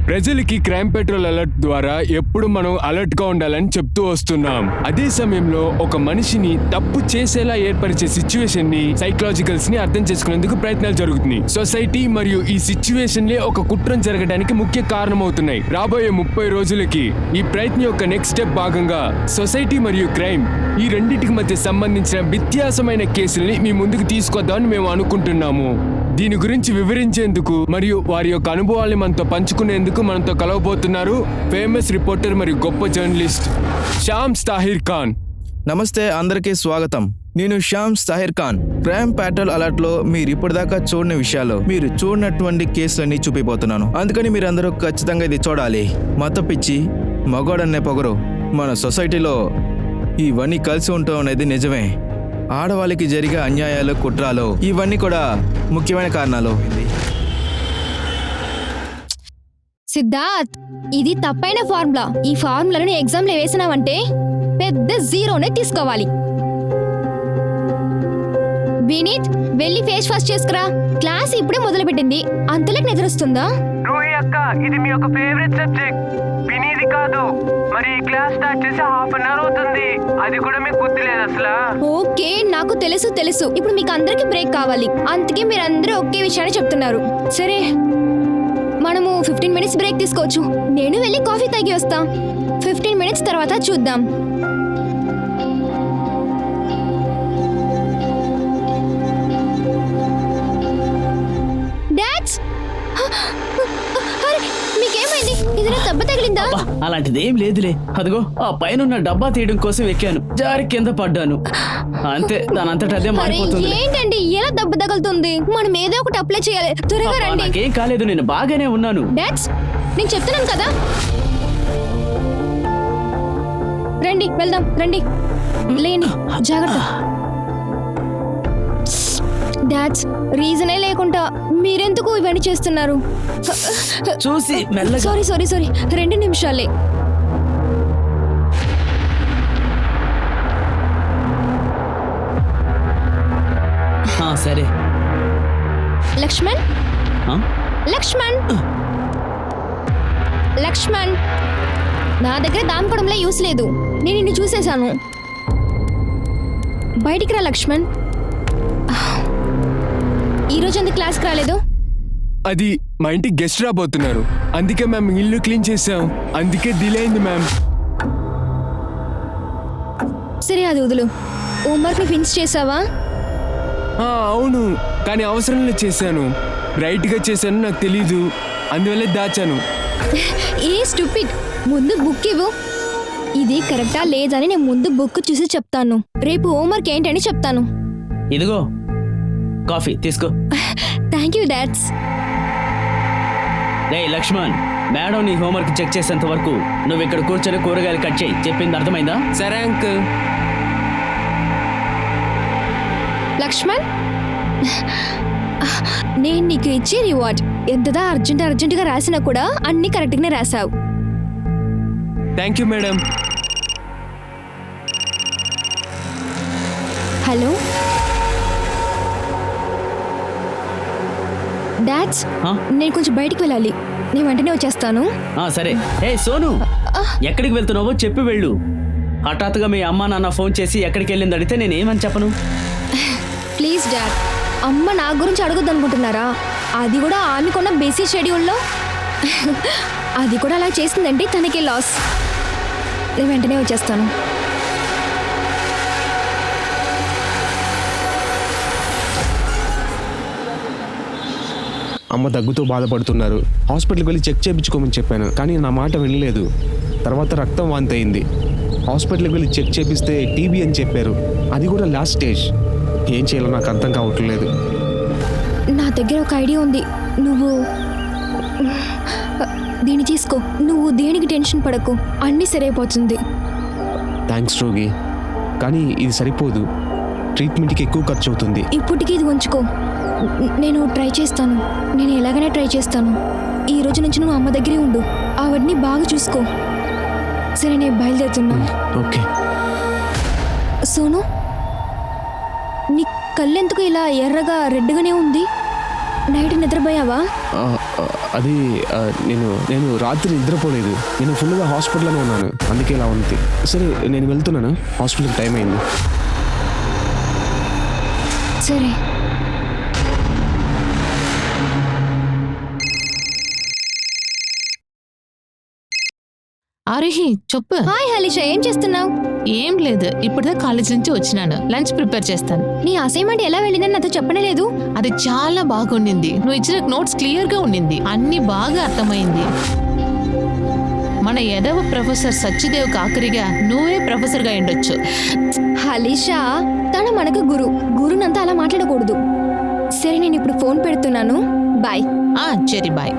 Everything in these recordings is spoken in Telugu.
ప్రజలకి క్రైమ్ పెట్రోల్ అలర్ట్ ద్వారా ఎప్పుడు మనం అలర్ట్ గా ఉండాలని చెప్తూ వస్తున్నాం. అదే సమయంలో ఒక మనిషిని తప్పు చేసేలా ఏర్పరిచే సిచ్యువేషన్ ని సైకలాజికల్స్ ని అర్థం చేసుకునేందుకు ప్రయత్నాలు జరుగుతున్నాయి. సొసైటీ మరియు ఈ సిచ్యువేషన్ లే ఒక కుట్రం జరగడానికి ముఖ్య కారణమవుతున్నాయి. రాబోయే 30 రోజులకి ఈ ప్రయత్నం యొక్క నెక్స్ట్ స్టెప్ భాగంగా సొసైటీ మరియు క్రైమ్ ఈ రెండింటికి మధ్య సంబంధించిన వ్యత్యాసమైన కేసుల్ని మీ ముందుకు తీసుకొద్దామని మేము అనుకుంటున్నాము. దీని గురించి వివరించేందుకు మరియు వారి యొక్క అనుభవాల్ని మనతో పంచుకునేందుకు మనతో కలవబోతున్నారు ఫేమస్ రిపోర్టర్ మరియు గొప్ప జర్నలిస్ట్ షామ్స్ తాహిర్ ఖాన్. నమస్తే, అందరికీ స్వాగతం. నేను Sham's Tahir Khan. Crime patrol alert లో మీరు ఇప్పటిదాకా చూడని విషయాలు, మీరు చూడనటువంటి కేసులన్నీ చూపిపోతున్నాను. అందుకని మీరు అందరూ ఖచ్చితంగా ఇది చూడాలి. మత పిచ్చి, మగోడన్నే పొగరు, మన సొసైటీలో ఇవన్నీ కలిసి ఉండటం అనేది నిజమే. ఆడవాళ్ళకి జరిగే అన్యాయాలు, కుట్రాలు ఇవన్నీ కూడా ముఖ్యమైన కారణాలు. సిద్ధార్థ్, ఇది తప్పైన ఫార్ములా. ఈ ఫార్ములాను ఎగ్జామ్లో వేసినావంటే పెద్ద జీరోనే తీసుకోవాలి. వినీత్, వెళ్ళి ఫేస్ వాష్ చేసుకురా. క్లాస్ ఇప్పుడే మొదలు పెట్టింది, అంతలోకి నిద్రొస్తుందా? రూహి అక్క, ఇది మీ యొక్క ఫేవరెట్ సబ్జెక్ట్. వినీది కాదు. మరి ఈ క్లాస్ స్టార్ట్ చేసి 1/2 అవర్ అవుతుంది. అది కూడా మీకు గుర్తు లేదు అసలు. ఓకే, నాకు తెలుసు. ఇప్పుడు మీకు అందరికి బ్రేక్ కావాలి, అందుకే మీరు అందరూ ఒకే విషయాన్ని చెప్తున్నారు. సరే, మనము 15 మినిట్స్ బ్రేక్ తీసుకోవచ్చు. నేను వెళ్ళి కాఫీ తాగి వస్తా. 15 మినిట్స్ తర్వాత చూద్దాం. మీకేమైంది? ఇది నా దెబ్బ తగిలిందా? అలాంటిదేం లేదులే. అదిగో ఆ పైన డబ్బా తీయడం కోసం ఎక్కాను, జారి కింద పడ్డాను. అంతే, దానంతట అదే మారిపోతుంది. ఏంటండి ఎలా దెబ్బ తగులుతుంది? మనం ఏదో ఒకటి అప్లై చేయాలి. త్వరగా రండి. నాకేం కాలేదు, నేను బాగానే ఉన్నాను. డాడ్స్, నేను చెప్తున్నాను కదా. రండి వెళ్దాం, రండి. లేండి, జాగ్రత్త. డాడ్స్, రీజనే లేకుండా మీరెందుకు ఇవన్నీ చేస్తున్నారు? చూసి మెల్లగా. సారీ 2 నిమిషాలే. సరే. లక్ష్మణ్, నా దగ్గర దాముకోవడంలో యూస్ లేదు. నేను నిన్ను చూసేశాను. బయటికి రా లక్ష్మణ్. ఈరోజు ఎందుకు క్లాస్కి రాలేదు? అది మా ఇంటికి గెస్ట్ రాబోతున్నారు, అందుకే మ్యామ్ ఇల్లు క్లీన్ చేసాం, అందుకే డిలే అయింది మ్యామ్. సరే, అది వదులు. హోంవర్క్ ని ఫినిష్ చేసావా? అవును, కానీ అవసరంలో చేశాను. రైట్గా చేశాను, నాకు తెలీదు, అందువల్లే దాచాను. ఏ స్టూపిడ్, ముందు బుక్ ఇవ్వు. ఇది కరెక్టా లేదని నేను ముందు బుక్ చూసి చెప్తాను. రేపు హోంవర్క్ ఏంటని చెప్తాను. ఇదిగో కాఫీ తీసుకో. Thank you dads. రే లక్ష్మణ్, మేడం నీ హోంవర్క్ చెక్ చేసేంత వరకు నువ్వు ఇక్కడ కూర్చొని కూరగాయలు కట్ చేయి. చెప్పింది అర్థమైందా? సరే అంకుల్. లక్ష్మణ్, నేను నీకు ఇచ్చే రివార్డ్. ఎంతదా అర్జెంటుగా రాసినా కూడా అన్ని కరెక్ట్గానే రాసావు. Thank you madam. Hello dads, నేను కొంచెం బయటికి వెళ్ళాలి. నేను వెంటనే వచ్చేస్తాను. సరే. ఏ సోను, ఎక్కడికి వెళ్తున్నావో చెప్పి వెళ్ళు. హఠాత్తుగా మీ అమ్మా నాన్న ఫోన్ చేసి ఎక్కడికి వెళ్ళింది అడిగితే నేనేమని చెప్పను? ప్లీజ్ డాడ్, అమ్మ నా గురించి అడగొద్దు అనుకుంటున్నారా? అది కూడా ఆమెకున్న బిజీ షెడ్యూల్లో. అది కూడా అలా చేసిందంటే తనకి లాస్. నేను వెంటనే వచ్చేస్తాను. అమ్మ దగ్గుతో బాధపడుతున్నారు, హాస్పిటల్కి వెళ్ళి చెక్ చేయించుకోమని చెప్పాను, కానీ నా మాట వినలేదు. తర్వాత రక్తం వాంతి అయింది. హాస్పిటల్కి వెళ్ళి చెక్ చేపిస్తే టీబీ అని చెప్పారు, అది కూడా లాస్ట్ స్టేజ్. ఏం చేయాలో నాకు అర్థం కావట్లేదు. నా దగ్గర ఒక ఐడియా ఉంది. నువ్వు దీన్ని తీసుకో. నువ్వు దేనికి టెన్షన్ పడకు, అన్నీ సరైపోతుంది. థ్యాంక్స్ రోగి, కానీ ఇది సరిపోదు. ట్రీట్మెంట్కి ఎక్కువ ఖర్చు అవుతుంది. ఇప్పటికీ ఇది ఉంచుకో, నేను ట్రై చేస్తాను. నేను ఎలాగైనా ట్రై చేస్తాను. ఈ రోజు నుంచి నువ్వు అమ్మ దగ్గరే ఉండు, ఆవిడ్ని బాగా చూసుకో. సరే, నేను బయలుదేరుతున్నా. ఓకే. సోను, నీ కళ్ళెందుకు ఇలా ఎర్రగా రెడ్గానే ఉంది? నైట్ నిద్రపోయావా? అది నేను రాత్రి నిద్రపోలేదు. నేను ఫుల్గా హాస్పిటల్లోనే ఉన్నాను, అందుకే ఇలా ఉంది. సరే నేను వెళ్తున్నాను, హాస్పిటల్కి టైం అయింది. సరే. ఆరుహి చెప్పు. హాయ్ హలీష, ఏం చేస్తున్నావు? ఏం లేదు, ఇప్పుడే కాలేజ్ నుంచి వచ్చినాను. లంచ్ ప్రిపేర్ చేస్తాను. నీ అసైన్మెంట్ ఎలా వెళ్ళిందని నాతో చెప్పలేదు. అది చాలా బాగుండింది. నువ్వు ఇచ్చిన నోట్స్ క్లియర్ గా ఉండింది, అన్ని బాగా అర్థమైంది. మన ఎదవ ప్రొఫెసర్ సత్యదేవ్ ఆఖరిగా నువ్వే ప్రొఫెసర్ గా ఉండొచ్చు. హలీష, తను మనకు గురునంతా అలా మాట్లాడకూడదు. సరే, నేను ఇప్పుడు ఫోన్ పెడుతున్నాను. బాయ్. సరే బాయ్.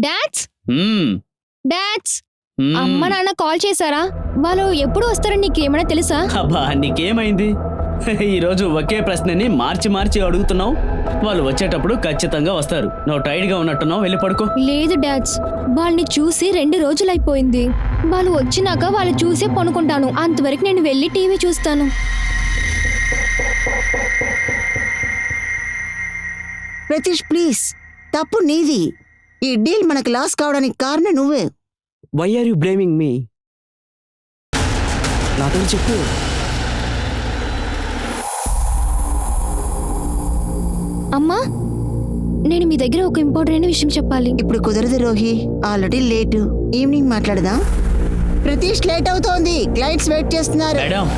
డాడ్స్ మ్మ్. డాడ్స్ మ్మ్. అమ్మ నాన్న కాల్ చేశారా? వాళ్ళు ఎప్పుడు వస్తారని నీకు ఏమైనా తెలుసా? అబ్బా నీకేమైంది? ఈరోజు ఒకే ప్రశ్నని మార్చి మార్చి అడుగుతున్నావు. వాళ్ళు వచ్చేటప్పుడు ఖచ్చితంగా వస్తారు. నువ్వు టైర్డ్గా ఉన్నట్టున్నావు, వెళ్ళి పడుకో. లేదు డాడ్స్, వాళ్ళని చూసి 2 రోజులైపోయింది. వాళ్ళు వచ్చినాక వాళ్ళు చూసే పనుకుంటాను. అంతవరకు నేను వెళ్ళి టీవీ చూస్తాను. ప్రతీష్ ప్లీజ్, తప్పు నీది. ఈ డీల్ మనకు లాస్ కావడానికి కారణం నువ్వే. వై ఆర్ యు బ్లేమింగ్ మీ? నాతో చెప్పు. అమ్మా, నేను మీ దగ్గర ఒక ఇంపార్టెంట్ విషయం చెప్పాలి. ఇప్పుడు కుదరదు రోహి, ఆల్రెడీ లేటు. ఈవినింగ్ మాట్లాడదాం. ప్రతీష్ లేట్ అవుతోంది, క్లయింట్స్ వెయిట్ చేస్తున్నారు. మేడం,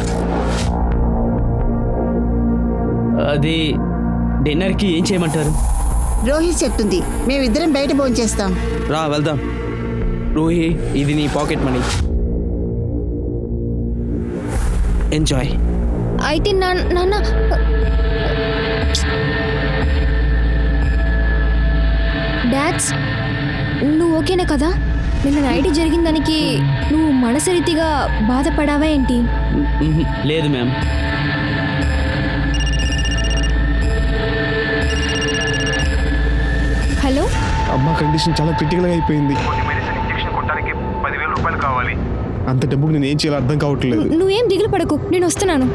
అది డిన్నర్కి ఏం చేయమంటారు? రోహిత్ చెప్తుంది, మేమిద్దరం బయట భోంచేస్తాం. రా వెళ్దాం. రోహి, ఇది నీ పాకెట్ మనీ, ఎంజాయ్. అయితే నాన్న, డాడ్స్ నువ్వు ఓకేనా కదా? నిన్న నైట్ జరిగిన దానికి నువ్వు మనసరీతిగా బాధపడావా ఏంటి? మ్మ్. లేదు మ్యామ్. హలో, అమ్మ కండిషన్ చాలా క్రిటికల్గా అయిపోయింది. మెడిసిన్ ఇంజెక్షన్ కొట్టడానికి 10,000 రూపాయలు కావాలి. అంత డబ్బుకు నేను ఏం చేయాలో అర్థం కావట్లేదు. నువ్వేం దిగులు పడకు, నేను వస్తున్నాను.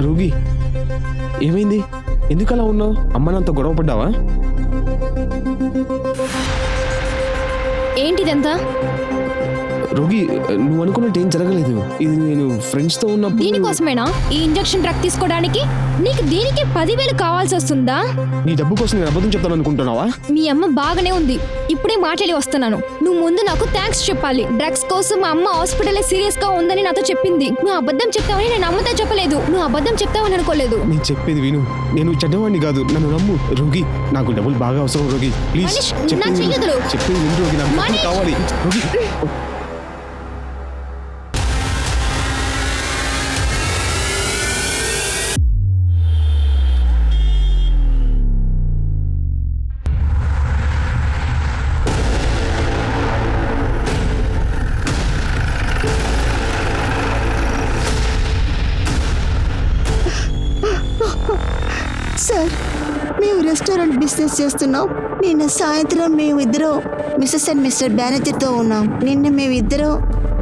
రోగి, ఏమైంది? ఎందుకు అలా ఉన్నావు? అమ్మ నాతో గొడవ పడ్డావా? ఏంటిదంతా? రోగి, నువ్వు అనుకున్నట్టు ఏం జరగలేదు. ఇది నేను ఫ్రెండ్స్తో ఉన్నప్పుడు. దీనికోసమేనా ఈ ఇంజెక్షన్ డ్రగ్ తీసుకోవడానికి? నీకు దీనికి 10,000 కావాల్సి వస్తుందా? నీ డబ్బు కోసం నేను అబద్ధం చెప్తాను అనుకుంటున్నావా? మీ అమ్మ బాగానే ఉంది, ఇప్పుడే మాట్లాడి వస్తున్నాను. నువ్వు ముందు నాకు థ్యాంక్స్ చెప్పాలి. డ్రగ్స్ కోసం మా అమ్మ హాస్పిటల్ సీరియస్ గా ఉందని నాతో చెప్పింది. నువ్వు అబద్ధం చెప్తావని నేను అమ్మతో చెప్పలేదు. నువ్వు అబద్ధం చెప్తావని అనుకోలేదు. నేను చెప్పేది విను, నేను చెడ్డవాడిని కాదు, నన్ను నమ్ము. రోగి, నాకు డబ్బులు బాగా అవసరం. రోగి ప్లీజ్ మనీష్, చెప్పేది నా విను. చెయ్యొద్దు. చెప్పేది విను రోగి, నాకు డబ్బులు మనీష్. కావాలి. రోగి, సార్, మేము రెస్టారెంట్ బిజినెస్ చేస్తున్నాం. నిన్న సాయంత్రం మేమిద్దరం మిస్సెస్ అండ్ మిస్టర్ బ్యానర్జీతో ఉన్నాం. నిన్న మేమిద్దరం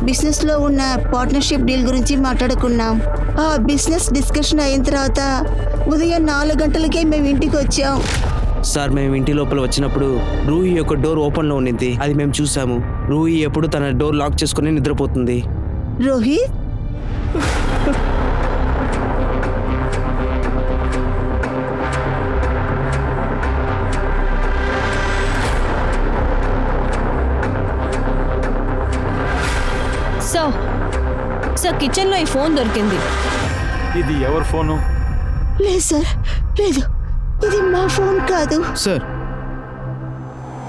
బిజినెస్లో ఉన్న పార్ట్నర్షిప్ డీల్ గురించి మాట్లాడుకున్నాం. ఆ బిజినెస్ డిస్కషన్ అయిన తర్వాత ఉదయం 4 గంటలకే మేము ఇంటికి వచ్చాం. సార్, మేము ఇంటి లోపల వచ్చినప్పుడు రూహి యొక్క డోర్ ఓపెన్లో ఉండింది, అది మేము చూసాము. రూహి ఎప్పుడు తన డోర్ లాక్ చేసుకుని నిద్రపోతుంది. రోహిత్, సో కిచెన్ లో ఈ ఫోన్ దొరికింది. ఇది ఎవరి ఫోను? లేదు సార్, లేదు, ఇది మా ఫోన్ కాదు. సార్,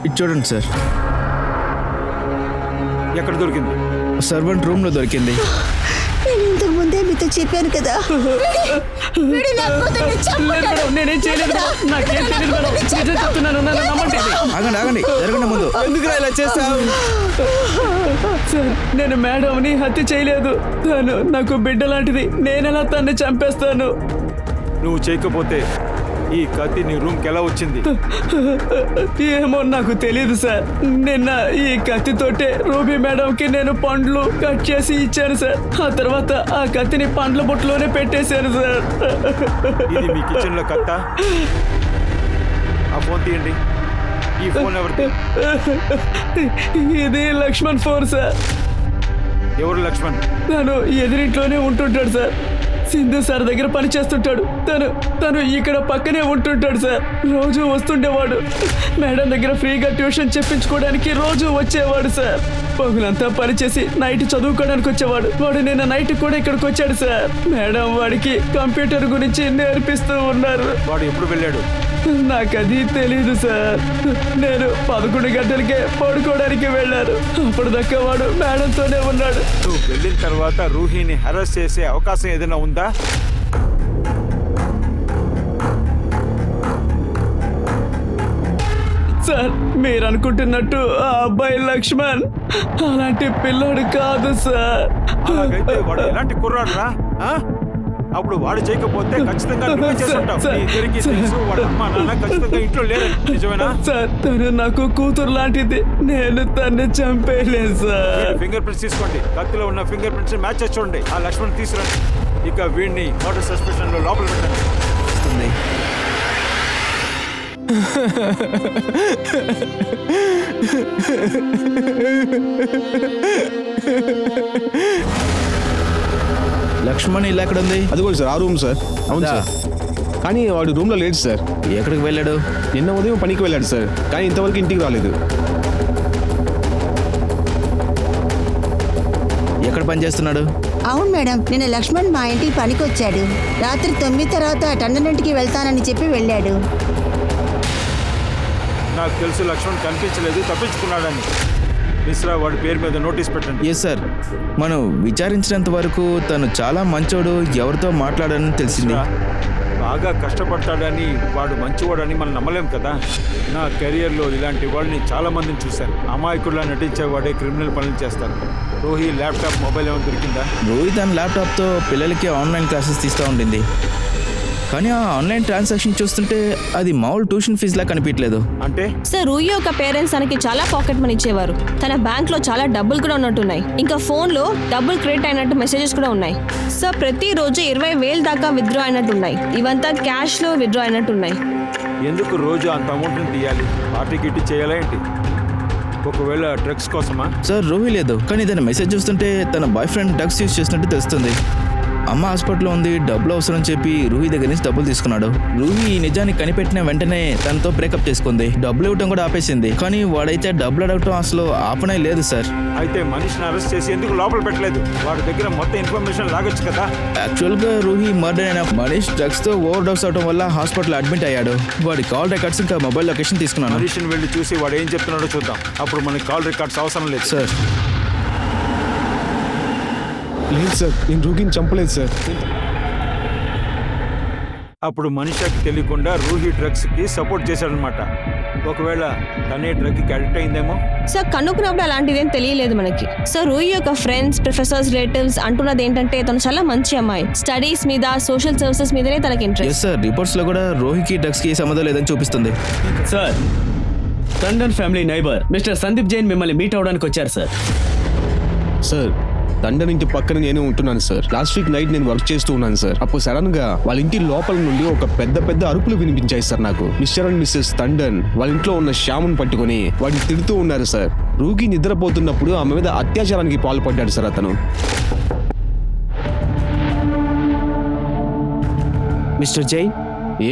ఇది చూడండి సార్. ఎక్కడ దొరికింది? సర్వెంట్ రూమ్లో దొరికింది. నేను ఇంతకు ముందే మీతో చెప్పాను కదా వీడు నా కూతుర్ని లేదు చంపుతాడు. మేడం, నేనేం చేయలేదు మేడం. నాకేం తెలియదు మేడం. నిజం చెప్తున్నాను, నన్ను నమ్మండి. ఆగండి ఆగండి, జరగండి ముందు. ఎందుకురా ఇలా చేస్తావు? సార్, నేను మేడంని హత్య చేయలేదు. తను నాకు బిడ్డ లాంటిది. నేనెలా తన్ని చంపేస్తాను? నువ్వు చేయకపోతే ఈ కత్తి నీ రూమ్కి ఎలా వచ్చింది? ఏమో నాకు తెలియదు సార్. నిన్న ఈ కత్తితోటే రూబీ మేడంకి నేను పండ్లు కట్ చేసి ఇచ్చాను సార్. ఆ తర్వాత ఆ కత్తిని పండ్ల బొట్టులోనే పెట్టేశాను సార్. ఇది మీ కిచెన్ లో కత్తా? ఆ ఫోన్ తీయండి. ఈ ఫోన్ ఎవరిది? ఇది లక్ష్మణ్ ఫోన్ సార్. ఎవరు లక్ష్మణ్? తను ఎదురింట్లోనే ఉంటుంటాడు సార్. సింధు సార్ దగ్గర పని చేస్తుంటాడు. తను ఇక్కడ పక్కనే ఉంటుంటాడు సార్. రోజు వస్తుండేవాడు. మేడం దగ్గర ఫ్రీగా ట్యూషన్ చెప్పించుకోవడానికి రోజు వచ్చేవాడు సార్. పగులంతా పనిచేసి నైట్ చదువుకోవడానికి వచ్చేవాడు. వాడు నిన్న నైట్ కూడా ఇక్కడికి వచ్చాడు సార్. మేడం వాడికి కంప్యూటర్ గురించి నేర్పిస్తూ ఉన్నారు. వాడు ఎప్పుడు వెళ్ళాడు? నాకు అది తెలీదు సార్. నేను 11 గంటలకే పడుకోవడానికి వెళ్ళాను. అప్పటిదాకా వాడు మేడంతోనే ఉన్నాడు. నువ్వు వెళ్ళిన తర్వాత రూహీని హెరాస్ చేసే అవకాశం ఏదైనా ఉందా? సార్, మీరు అనుకుంటున్నట్టు ఆ అబ్బాయి లక్ష్మణ్ అలాంటి పిల్లోడు కాదు సార్. అలాగైతే వాడు ఎలాంటి కుర్రాడు రా? అప్పుడు వాడు చేయకపోతే ఖచ్చితంగా నువ్వే చేసి ఉంటావు. నీ ఇద్దరికీ తెలుసు వాడు అమ్మ నాన్న ఖచ్చితంగా ఇంట్లో లేరు. నిజమేనా? సార్, తను నాకు కూతురు లాంటిది. నేను తన్ని చంపేయలేదు సార్. ఫింగర్ ప్రింట్స్ తీసుకోండి. కత్తిలో ఉన్న ఫింగర్ ప్రింట్స్ మ్యాచ్ చేసి చూడండి. ఆ లక్ష్మణ్ తీసుకురండి. ఇక వీడిని మర్డర్ సస్పెషన్ లో లోపల పెట్టండి. లక్ష్మణ్ ఇల్లు ఎక్కడ ఉంది? అది కూడా సార్, ఆ రూమ్ సార్. అవును సార్, కానీ వాడు రూమ్లో లేడు సార్. ఎక్కడికి వెళ్ళాడు? నిన్న ఉదయం పనికి వెళ్ళాడు సార్, కానీ ఇంతవరకు ఇంటికి రాలేదు. ఎక్కడ పని చేస్తున్నాడు? అవును మేడం, నిన్న లక్ష్మణ్ మా ఇంటికి పనికొచ్చాడు. రాత్రి 9 తర్వాత టన్నరింటికి వెళ్తానని చెప్పి వెళ్ళాడు. నాకు తెలుసు లక్ష్మణ్ కనిపించలేదు, తప్పించుకున్నాడని. మిశ్రా వాడి పేరు మీద నోటీస్ పెట్టండి. ఎస్ సార్, మనం విచారించినంత వరకు తను చాలా మంచోడు, ఎవరితో మాట్లాడని తెలిసింది. బాగా కష్టపడతాడని వాడు మంచివాడని మనం నమ్మలేం కదా. నా కెరియర్లో ఇలాంటి వాళ్ళని చాలా మందిని చూశాను. అమాయకుల్లా నటించేవాడే క్రిమినల్ పనులు చేస్తారు. రోహి ల్యాప్టాప్ మొబైల్ ఏమైనా దొరికిందా? రోహిత్ తన ల్యాప్టాప్తో పిల్లలకి ఆన్లైన్ క్లాసెస్ తీస్తూ ఉండింది. కానీ ఆ ఆన్లైన్ ట్రాన్సాక్షన్ చూస్తుంటే అది మామూలు ట్యూషన్ ఫీజులా కనిపించలేదు. అంటే సార్, రూహి యొక్క పేరెంట్స్ తనకి చాలా పాకెట్ మనీ ఇచ్చేవారు. తన బ్యాంక్ లో చాలా డబ్బులు కూడా ఉన్నట్టున్నాయి. ఇంకా ఫోన్ లో డబ్బులు క్రెడిట్ అయినట్టు మెసేజెస్ కూడా ఉన్నాయి. సార్, ప్రతిరోజు 20,000 దాకా విత్డ్రా అయినట్టున్నాయి. ఇవంతా క్యాష్ లో విత్డ్రా అయినట్టున్నాయి. ఎందుకు రోజు అంత అమౌంట్ని తీయాలి? పార్టీ గిట్టి చేయాలా ఏంటి? ఒకవేళ డ్రగ్స్ కోసమా? సార్, రోహి లేదు, కానీ తన మెసేజ్ చూస్తుంటే తన బాయ్ ఫ్రెండ్ డ్రగ్స్ యూజ్ చేసినట్టు తెలుస్తుంది. అమ్మ హాస్పిటల్లో ఉంది, డబ్బులు అవసరం చెప్పి రూహి దగ్గర నుంచి డబ్బులు తీసుకున్నాడు. రూహి ఈ నిజాన్ని కనిపెట్టిన వెంటనే తనతో బ్రేకప్ చేసుకుంది. డబ్బులు ఇవ్వటం కూడా ఆపేసింది. కానీ వాడైతే డబ్బులు అడగటం అసలు ఆపనే లేదు సార్. అయితే మనిషిని అరెస్ట్ చేసి ఎందుకు లోపల పెట్టలేదు? వాడి దగ్గర మొత్తం ఇన్ఫర్మేషన్ లాగొచ్చు కదా. యాక్చువల్గా రూహి మర్డర్ అయిన మనీష్ డ్రగ్స్తో ఓవర్ డోస్ అవడం వల్ల హాస్పిటల్ అడ్మిట్ అయ్యాడు. వాడి కాల్ రికార్డ్స్ ఇంకా మొబైల్ లొకేషన్ తీసుకున్నాను. మనిషిని వెళ్ళి చూసి వాడు ఏం చెప్తున్నాడో చూద్దాం. అప్పుడు మనకి కాల్ రికార్డ్స్ అవసరం లేదు. సార్, లేదు సార్, నేను రూహీని చంపలేదు సార్. అప్పుడు మనిషికి తెలియకుండా రూహి డ్రగ్స్ కి సపోర్ట్ చేశాడనమాట. ఒకవేళ తనే డ్రగ్ కి అడిక్ట్ అయిందేమో. సార్, కనుక్కున్నప్పుడు అలాంటిదేం తెలియలేదు మనకి. సార్, రూహి యొక్క ఫ్రెండ్స్, ప్రొఫెసర్స్, రిలేటివ్స్ అంటున్నది ఏంటంటే తను చాలా మంచి అమ్మాయి. స్టడీస్ మీద, సోషల్ సర్వీసెస్ మీదనే తనకి ఇంట్రెస్ట్. ఎస్ సార్, రిపోర్ట్స్ లో కూడా రోహికి డ్రగ్స్ కి సంబంధం లేదని చూపిస్తుంది. Sir, Tandon family neighbour mister Sandeep Jain మిమ్మల్ని మీట్ అవడానికి వచ్చారు సార్. సార్, తండ్రి ఇంటి పక్కన నేను ఉంటున్నాను సార్. లాస్ట్ వీక్ నైట్ నేను వర్క్ చేస్తూ ఉన్నాను సార్. అప్పుడు సడన్ గా వాళ్ళ ఇంటి లోపల నుండి ఒక పెద్ద పెద్ద అరుపులు వినిపించాయి సార్ నాకు. మిస్టర్ అండ్ మిస్సెస్ టండన్ వాళ్ళ ఇంట్లో ఉన్న శ్యాముని పట్టుకుని వాడిని తిడుతూ ఉన్నారు సార్. రూకి నిద్రపోతున్నప్పుడు ఆమె మీద అత్యాచారానికి పాల్పడ్డాడు సార్ అతను. మిస్టర్ జైన్,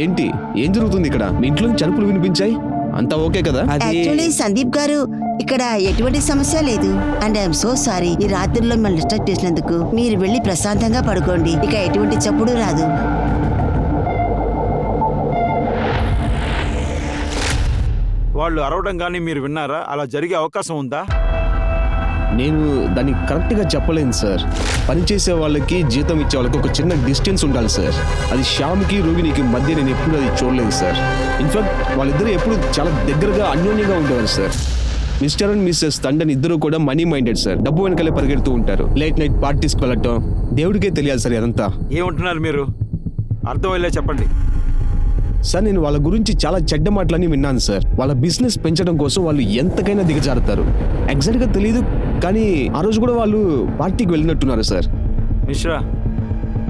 ఏంటి, ఏం జరుగుతుంది ఇక్కడ? మీ ఇంట్లో నుంచి అరుపులు వినిపించాయి, అంతా ఓకే కదా? యాక్చువల్లీ సందీప్ గారు, ఇక్కడ ఎటువంటి సమస్య లేదు. అండ్ ఐఎమ్ సో సారీ ఈ రాత్రిలో మిమ్మల్ని డిస్టర్బ్ చేసినందుకు. మీరు వెళ్ళి ప్రశాంతంగా పడుకోండి. ఇక ఎటువంటి చప్పుడు రాదు. వాళ్ళు అరవడం కానీ మీరు విన్నారా? అలా జరిగే అవకాశం ఉందా? నేను దాన్ని కరెక్ట్గా చెప్పలేను సార్. పనిచేసే వాళ్ళకి జీతం ఇచ్చే వాళ్ళకి ఒక చిన్న డిస్టెన్స్ ఉండాలి సార్. అది శ్యామ్కి రోహిణికి మధ్య నేను ఎప్పుడు అది చూడలేదు సార్. ఇన్ఫాక్ట్ వాళ్ళిద్దరూ ఎప్పుడు చాలా దగ్గరగా అన్యోన్యంగా ఉండేవారు sir. Mr and Mrs Tandon ఇద్దరు కూడా మనీ మైండెడ్ సార్. డబ్బు వెనకాలే పరిగెడుతూ ఉంటారు. లేట్ నైట్ పార్టీస్కి వెళ్ళటం దేవుడికే తెలియాలి సార్ అదంతా. ఏమంటున్నారు మీరు? అర్థమయ్యేలా చెప్పండి. సార్ నేను వాళ్ళ గురించి చాలా చెడ్డ మాటలని విన్నాను సార్. వాళ్ళ బిజినెస్ పెంచడం కోసం వాళ్ళు ఎంతకైనా దిగజారుతారు. ఎగ్జాక్ట్గా తెలియదు, కానీ ఆ రోజు కూడా వాళ్ళు పార్టీకి వెళ్ళినట్టున్నారు సార్. మిశ్రా,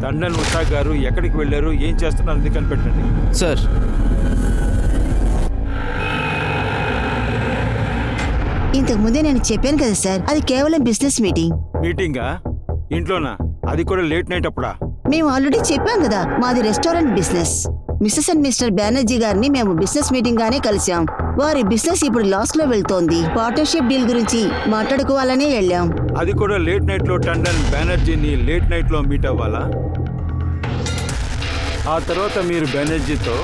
తండన్ ఉషా గారు ఎక్కడికి వెళ్ళారు, ఏం చేస్తున్నారు అది కనిపెట్టండి. సార్, ఇంతకు ముందే నేను చెప్పాను కదా సార్, అది కేవలం బిజినెస్ మీటింగ్. మీటింగా? ఇంట్లోనా? అది కూడా లేట్ నైట్ అప్పుడా? మేము ఆల్రెడీ చెప్పాం కదా, మాది restaurant business. Mrs and Mr Banerjee గారిని మేము బిజినెస్ మీటింగ్ గానే కలిసాం. వారి బిజినెస్ ఇప్పుడు లాస్ లో వెళ్తోంది. పార్ట్నర్షిప్ డీల్ గురించి మాట్లాడుకోవాలనే వెళ్ళాం. అది కూడా లేట్ నైట్ లో టండన్ బెనర్జీని లేట్ నైట్ లో మీట్ అవ్వాలా? ఆ తర్వాత మీరు బెనర్జీతో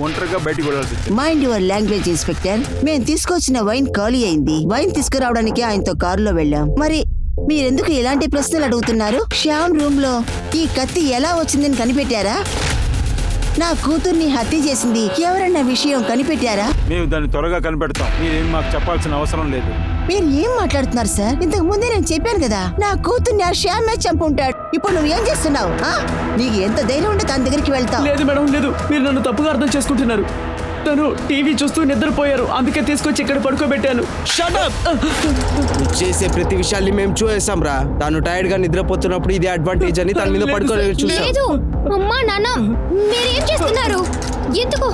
ఒంటరిగా బయటికి వెళ్ళాల్సి వచ్చింది. Mind your language inspector. మేము తీసుకొచ్చిన వైన్ ఖాళీ అయింది. వైన్ తీసుకురావడానికి ఆయనతో కారులో వెళ్ళాం. మరి మీరెందుకు ఇలాంటి ప్రశ్నలు అడుగుతున్నారు? శ్యామ్ రూమ్ లో ఈ కత్తి ఎలా వచ్చిందని కనిపెట్టారా? నా కూతుర్ని హత్య చేసింది ఎవరన్న విషయం కనిపెట్టారా? మేము దాన్ని త్వరగా కనిపెడతాం. మీరేం మాకు చెప్పాల్సిన అవసరం లేదు. మీరు ఏం మాట్లాడుతున్నారు సార్? ఇంతకు ముందే నేను చెప్పాను కదా, నా కూతుర్ని ఆ శ్యామే చంపుంటాడు. ఇప్పుడు నువ్వు ఏం చేస్తున్నావు? నీకు ఎంత ధైర్యం ఉంటే తన దగ్గరికి వెళ్తావు? లేదు మేడం, లేదు. మీరు నన్ను తప్పుగా అర్థం చేసుకుంటున్నారు. తను టీవీ చూస్తూ నిద్రపోయారు, అందుకే తీసుకొచ్చి ఇక్కడ పడుకోబెట్టాను. నువ్వు చేసే ప్రతి విషయాన్ని మేము చూసేసాం రా. తాను టైర్డ్ గా నిద్రపోతున్నప్పుడు ఇదే అడ్వాంటేజ్ అని తన మీద పడుకోలేదు చూసాం. లేదు అమ్మా నాన్న, మీరేం చేస్తున్నారు? ఎందుకు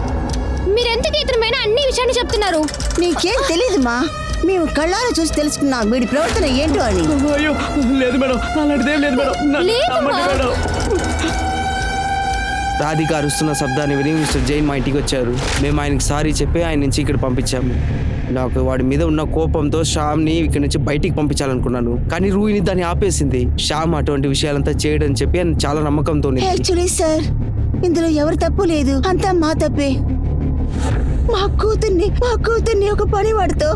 మీరెందుకు ఇతని మీద అన్ని విషయాన్ని చెప్తున్నారు? నీకేం తెలీదుమా, మేము కళ్ళారా చూసి తెలుసుకున్నాం వీడి ప్రవర్తన ఏంటో అని. అయ్యో లేదు మేడం, అలాంటిదేం లేదు మేడం. లేదమ్మా. రాధిక అరుస్తున్న శబ్దాన్ని విని మిస్టర్ జైన్ మా ఇంటికి వచ్చారు. మేము ఆయనకి సారీ చెప్పి ఆయన నుంచి ఇక్కడ పంపించాము. నాకు వాడి మీద ఉన్న కోపంతో శ్యామ్ని ఇక్కడ నుంచి బయటికి పంపించాలనుకున్నాను, కానీ రూహిణి దాన్ని ఆపేసింది. శ్యామ్ అటువంటి విషయాలంతా చేయడని చెప్పి ఆయన చాలా నమ్మకంతో. యాక్చువల్లీ సార్, ఇందులో ఎవరు తప్పు లేదు, అంతా మా తప్పే. మా కూతుర్ని ఒక పనివాడితో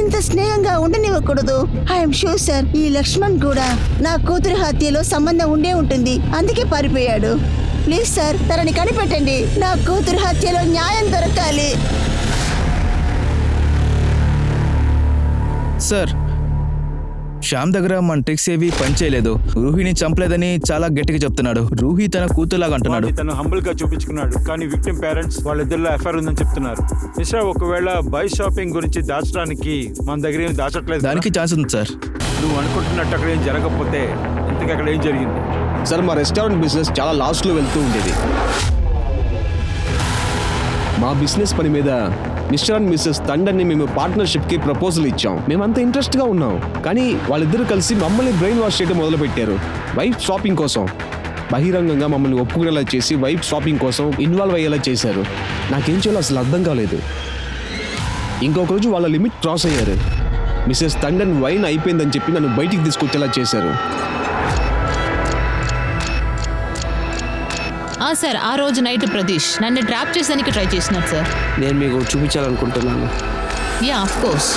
ఇంత స్నేహంగా ఉండనివ్వకూడదు. ఐఎమ్ షూర్ సార్, ఈ లక్ష్మణ్ కూడా నా కూతురి హత్యలో సంబంధం ఉండే ఉంటుంది, అందుకే పారిపోయాడు. ప్లీజ్ సార్, తనని కనిపెట్టండి. నా కూతురు హత్యలో న్యాయం దొరకాలి. సార్, శ్యామ్ దగ్గర మన ట్రిక్స్ ఏవి పనిచేయలేదు. రూహిని చంపలేదని చాలా గట్టిగా చెప్తున్నాడు. రూహి తన కూతురులాగా అంటున్నాడు. తను హంబుల్ గా చూపించుకున్నాడు, కానీ విక్టిమ్ పేరెంట్స్ వాళ్ళిద్దరిలో ఎఫ్ఐఆర్ ఉందని చెప్తున్నారు. మిశ్రా, ఒకవేళ బై షాపింగ్ గురించి దాచడానికి మన దగ్గర ఏం దాచట్లేదు. దానికి ఛాన్స్ ఉంది సార్. నువ్వు అనుకుంటున్నట్టు అక్కడ ఏం జరగకపోతే ఇంతకీ అక్కడ ఏం జరిగింది? సార్, మా రెస్టారెంట్ బిజినెస్ చాలా లాస్ట్లో వెళ్తూ ఉండేది. మా బిజినెస్ పని మీద మిస్టర్ అండ్ మిస్సెస్ తండన్ని మేము పార్ట్నర్షిప్కి ప్రపోజల్ ఇచ్చాం. మేమంతా ఇంట్రెస్ట్గా ఉన్నాం, కానీ వాళ్ళిద్దరూ కలిసి మమ్మల్ని బ్రెయిన్ వాష్ చేయడం మొదలుపెట్టారు. వైఫ్ షాపింగ్ కోసం బహిరంగంగా మమ్మల్ని ఒప్పుకునేలా చేసి వైఫ్ షాపింగ్ కోసం ఇన్వాల్వ్ అయ్యేలా చేశారు. నాకేం చేయాలో అసలు అర్థం కాలేదు. ఇంకొక రోజు వాళ్ళ లిమిట్ క్రాస్ అయ్యారు. మిస్సెస్ తండన్ వైన్ అయిపోయిందని చెప్పి నన్ను బయటికి తీసుకొచ్చేలా చేశారు. సార్, ఆ రోజు నైట్ ప్రతీష్ నన్ను ట్రాప్ చేసానికి ట్రై చేసినారు సార్. నేను మీకు చూపించాలనుకుంటున్నాను. Yeah, of course.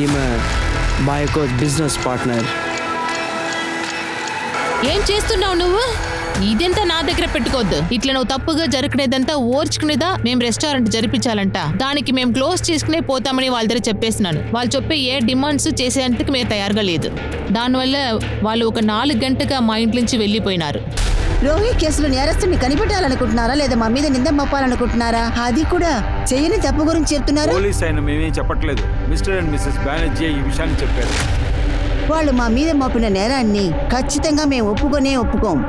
ఈమె మా యొక్క బిజినెస్ పార్ట్నర్. ఏం చేస్తున్నావు నువ్వు? ఇదంతా నా దగ్గర పెట్టుకోవద్దు. ఇట్లా నువ్వు తప్పుగా జరుపుకునేదంతా ఓర్చుకునేదా మేము రెస్టారెంట్ జరిపించాలంట. దానికి మేము క్లోజ్ చేసుకునే పోతామని వాళ్ళ దగ్గర చెప్పేసినాను. వాళ్ళు చెప్పే ఏ డిమాండ్స్ చేసేందుకు మేము తయారుగా లేదు. దానివల్ల వాళ్ళు ఒక 4 గంటగా మా ఇంటి నుంచి వెళ్ళిపోయినారు. రోహిత్ కేసులో నేరస్తుని కనిపెట్టాలనుకుంటున్నారా లేదా మా మీద నింద మప్పాలనుకుంటున్నారా? అది కూడా చేయని తప్పు గురించి చెప్తున్నారు. పోలీస్ అయినా మేమేం చెప్పట్లేదు. మిస్టర్ అండ్ మిస్సెస్ బెనర్జీ ఈ విషయాన్ని చెప్పారు. వాళ్ళు మా మీద మోపిన నేరాన్ని ఖచ్చితంగా మేము ఒప్పుకోం.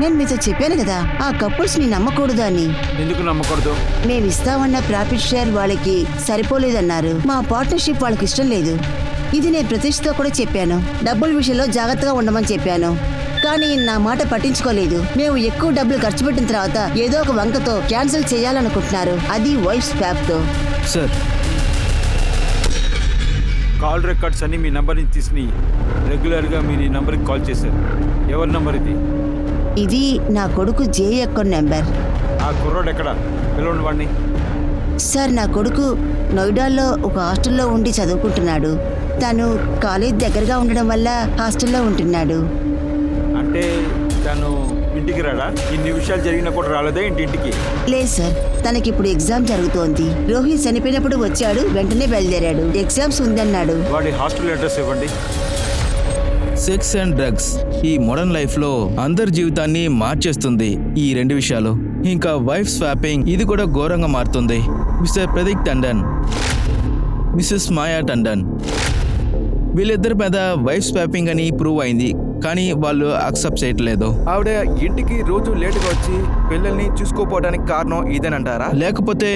నేను మీతో చెప్పాను కదా, ఆ కపుల్స్ ని నమ్మకూడదు అని. ఎందుకు నమ్మకూడదు? మేము ఇస్తామన్న ప్రాఫిట్ షేర్ వాళ్ళకి సరిపోలేదన్నారు. మా పార్ట్నర్షిప్ వాళ్ళకి ఇష్టం లేదు. ఇది నేను ప్రతిష్ఠతో కూడా చెప్పాను. డబ్బుల విషయంలో జాగ్రత్తగా ఉండమని చెప్పాను, కానీ నా మాట పట్టించుకోలేదు. మేము ఎక్కువ డబ్బులు ఖర్చు పెట్టిన తర్వాత ఏదో ఒక వంకతో క్యాన్సిల్ చేయాలనుకుంటున్నారు, అది వైఫ్ స్పాప్ తో. సార్, కాల్ రికార్డ్స్ అన్ని మీ నంబర్ నుంచి తీసుకుని రెగ్యులర్గా మీరు ఈ నంబర్కి కాల్ చేశారు. ఎవరి నంబర్ ఇది? ఇది నా కొడుకు జే యొక్క నెంబర్. ఆ కుర్రోడు ఎక్కడ? పిలవండి వాడిని. సార్ నా కొడుకు నోయిడాలో ఒక హాస్టల్లో ఉండి చదువుకుంటున్నాడు. తను కాలేజ్ దగ్గరగా ఉండడం వల్ల హాస్టల్లో ఉంటున్నాడు. అంటే తను ఇంటికి రాడా? ఇన్ని విషయాలు జరిగినా కూడా రాలేదా ఇంటికి? లేదు సార్, తనకి ఇప్పుడు ఎగ్జామ్ జరుగుతోంది. రోహిత్ చనిపోయినప్పుడు వచ్చాడు, వెంటనే బయలుదేరాడు. ఎగ్జామ్స్ ఉందన్నాడు. వాడి హాస్టల్ అడ్రస్ ఇవ్వండి. సెక్స్ అండ్ డ్రగ్స్ ఈ మోడర్న్ లైఫ్లో అందరి జీవితాన్ని మార్చేస్తుంది ఈ రెండు విషయాలు. ఇంకా వైఫ్ స్వాపింగ్ ఇది కూడా ఘోరంగా మారుతుంది. మిస్టర్ ప్రదీప్ టండన్, మిస్సెస్ మాయా టండన్, వీళ్ళిద్దరి మీద వైఫ్ స్వాపింగ్ అని ప్రూవ్ అయింది, కానీ వాళ్ళు అక్సెప్ట్ చేయట్లేదు. ఆవిడ ఇంటికి రోజు లేటుగా వచ్చి పిల్లల్ని చూసుకోపోవడానికి కారణం ఇదేనంటారా, లేకపోతే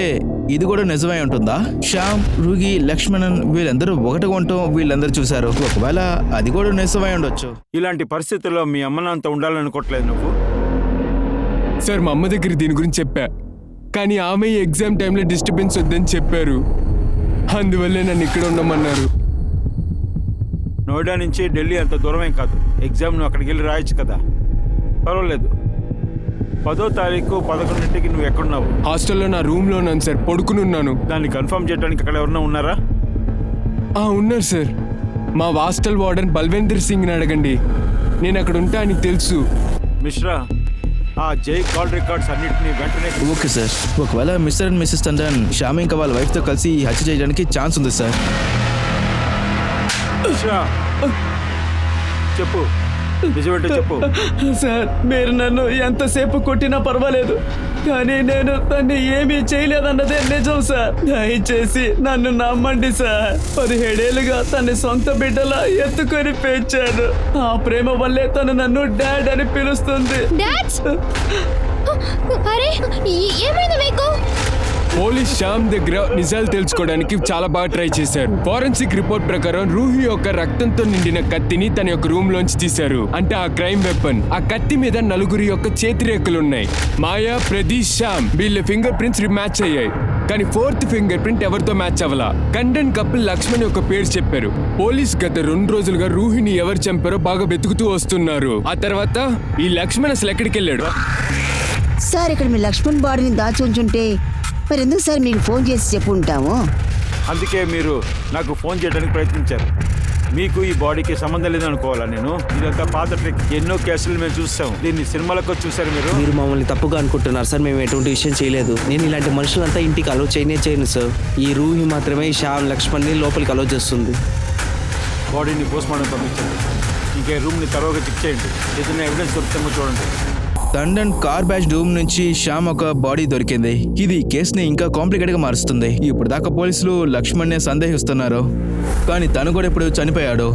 ఇది కూడా నిజమై ఉంటుందా? శ్యామ్, రూగి, లక్ష్మణన్ వీళ్ళందరూ ఒకటిగా ఉండటం వీళ్ళందరూ చూశారు. ఒకవేళ అది కూడా నిజమై ఉండొచ్చు. ఇలాంటి పరిస్థితుల్లో మీ అమ్మ నాన్నతో ఉండాలనుకోవట్లేదు నువ్వు? సార్, మా అమ్మ దగ్గర దీని గురించి చెప్పా, కానీ ఆమె ఎగ్జామ్ టైంలో డిస్టర్బెన్స్ వద్దని చెప్పారు. అందువల్లే నన్ను ఇక్కడ ఉండమన్నారు. నోయిడా నుంచి ఢిల్లీ అంత దూరమేం కాదు. ఎగ్జామ్ నువ్వు అక్కడికి వెళ్ళి రాయొచ్చు కదా, పర్వాలేదు. 10వ తారీఖు 11ంటికి నువ్వు ఎక్కడున్నావు? హాస్టల్లో నా రూమ్లో ఉన్నాను సార్, పడుకునున్నాను. దాన్ని కన్ఫర్మ్ చేయడానికి అక్కడ ఎవరన్నా ఉన్నారా? ఉన్నారు సార్. మా హాస్టల్ వార్డెన్ బల్వేందర్ సింగ్ని అడగండి, నేను అక్కడ ఉంటా అని తెలుసు. మిశ్రా, ఆ జై కాల్ రికార్డ్స్ అన్నిటిని వెంటనే ఓకే సార్. ఒకవేళ Mr and Mrs Tandon Shyam ఇంకా వాళ్ళ వైఫ్తో కలిసి హత్య చేయడానికి ఛాన్స్ ఉంది సార్. మిశ్రా, చెప్పు, నిజమేంటో చెప్పు. సార్, మీరు నన్ను ఎంతసేపు కొట్టినా పర్వాలేదు, కానీ నేను తన్ని ఏమీ చేయలేదన్నదే నిజం సార్. దయచేసి నన్ను నమ్మండి సార్. 17 ఏళ్ళుగా తన సొంత బిడ్డలా ఎత్తుకొని పెంచాను. ఆ ప్రేమ వల్లే తను నన్ను డాడ్ అని పిలుస్తుంది. డాడ్స్? అరే, ఏమైంది మీకు? పోలీస్ శ్యామ్ దగ్గర నిజాలు తెలుసుకోవడానికి చాలా బాగా ట్రై చేశారు. ఫోరెన్సిక్ రిపోర్ట్ ప్రకారం రూహి యొక్క రక్తంతో నిండిన కత్తిని తన యొక్క రూమ్ లోంచి తీశారు. అంటే ఆ క్రైమ్ వెపన్. ఆ కత్తి మీద 4 యొక్క చేతి రేఖలున్నాయి. మాయా, ప్రదీప్, శ్యామ్ వీళ్ళ ఫింగర్ ప్రింట్స్ మ్యాచ్ అయ్యాయి, కానీ 4th ఫింగర్ ప్రింట్ ఎవరితో మ్యాచ్ అవ్వాల. కండన్ కపుల్ లక్ష్మణ్ యొక్క పేరు చెప్పారు. పోలీస్ గత 2 రోజులుగా రూహిని ఎవరు చంపారో బాగా వెతుకుతూ వస్తున్నారు. ఆ తర్వాత ఈ లక్ష్మణ్ అసలు ఎక్కడికి వెళ్ళాడు? సార్, ఇక్కడ మీ లక్ష్మణ్ బాడీని దాచి ఉంచుంటే మరి ఎందుకు సార్ మీకు ఫోన్ చేసి చెప్పుంటాము? అందుకే మీరు నాకు ఫోన్ చేయడానికి ప్రయత్నించారు. మీకు ఈ బాడీకి సంబంధం లేదనుకోవాలా నేను? ఇదంతా పాత ట్రిక్. ఎన్నో కేసులు మేము చూసాం. దీన్ని సినిమాలకు చూసారు మీరు. మీరు మమ్మల్ని తప్పుగా అనుకుంటున్నారు సార్. మేము ఎటువంటి విషయం చేయలేదు. నేను ఇలాంటి మనుషులంతా ఇంటికి అలో చేయను సార్. ఈ రూహి మాత్రమే శ్యామ్, లక్ష్మణ్ని లోపలికి అలో చేస్తుంది. బాడీని పోస్ట్మార్టం పంపించండి. ఇంకా రూమ్ని తరోగా చెక్ చేయండి. ఏదైనా ఎవిడెన్స్ దొరుకుతామో చూడండి. టండన్ కార్ బ్యాచ్ రూమ్ నుంచి శ్యామ్ ఒక బాడీ దొరికింది. ఇది కేసుని ఇంకా కాంప్లికేట్ గా మారుస్తుంది. ఇప్పుడు దాకా పోలీసులు లక్ష్మణ్నే సందేహిస్తున్నారు, కానీ తను కూడా ఇప్పుడు చనిపోయాడు.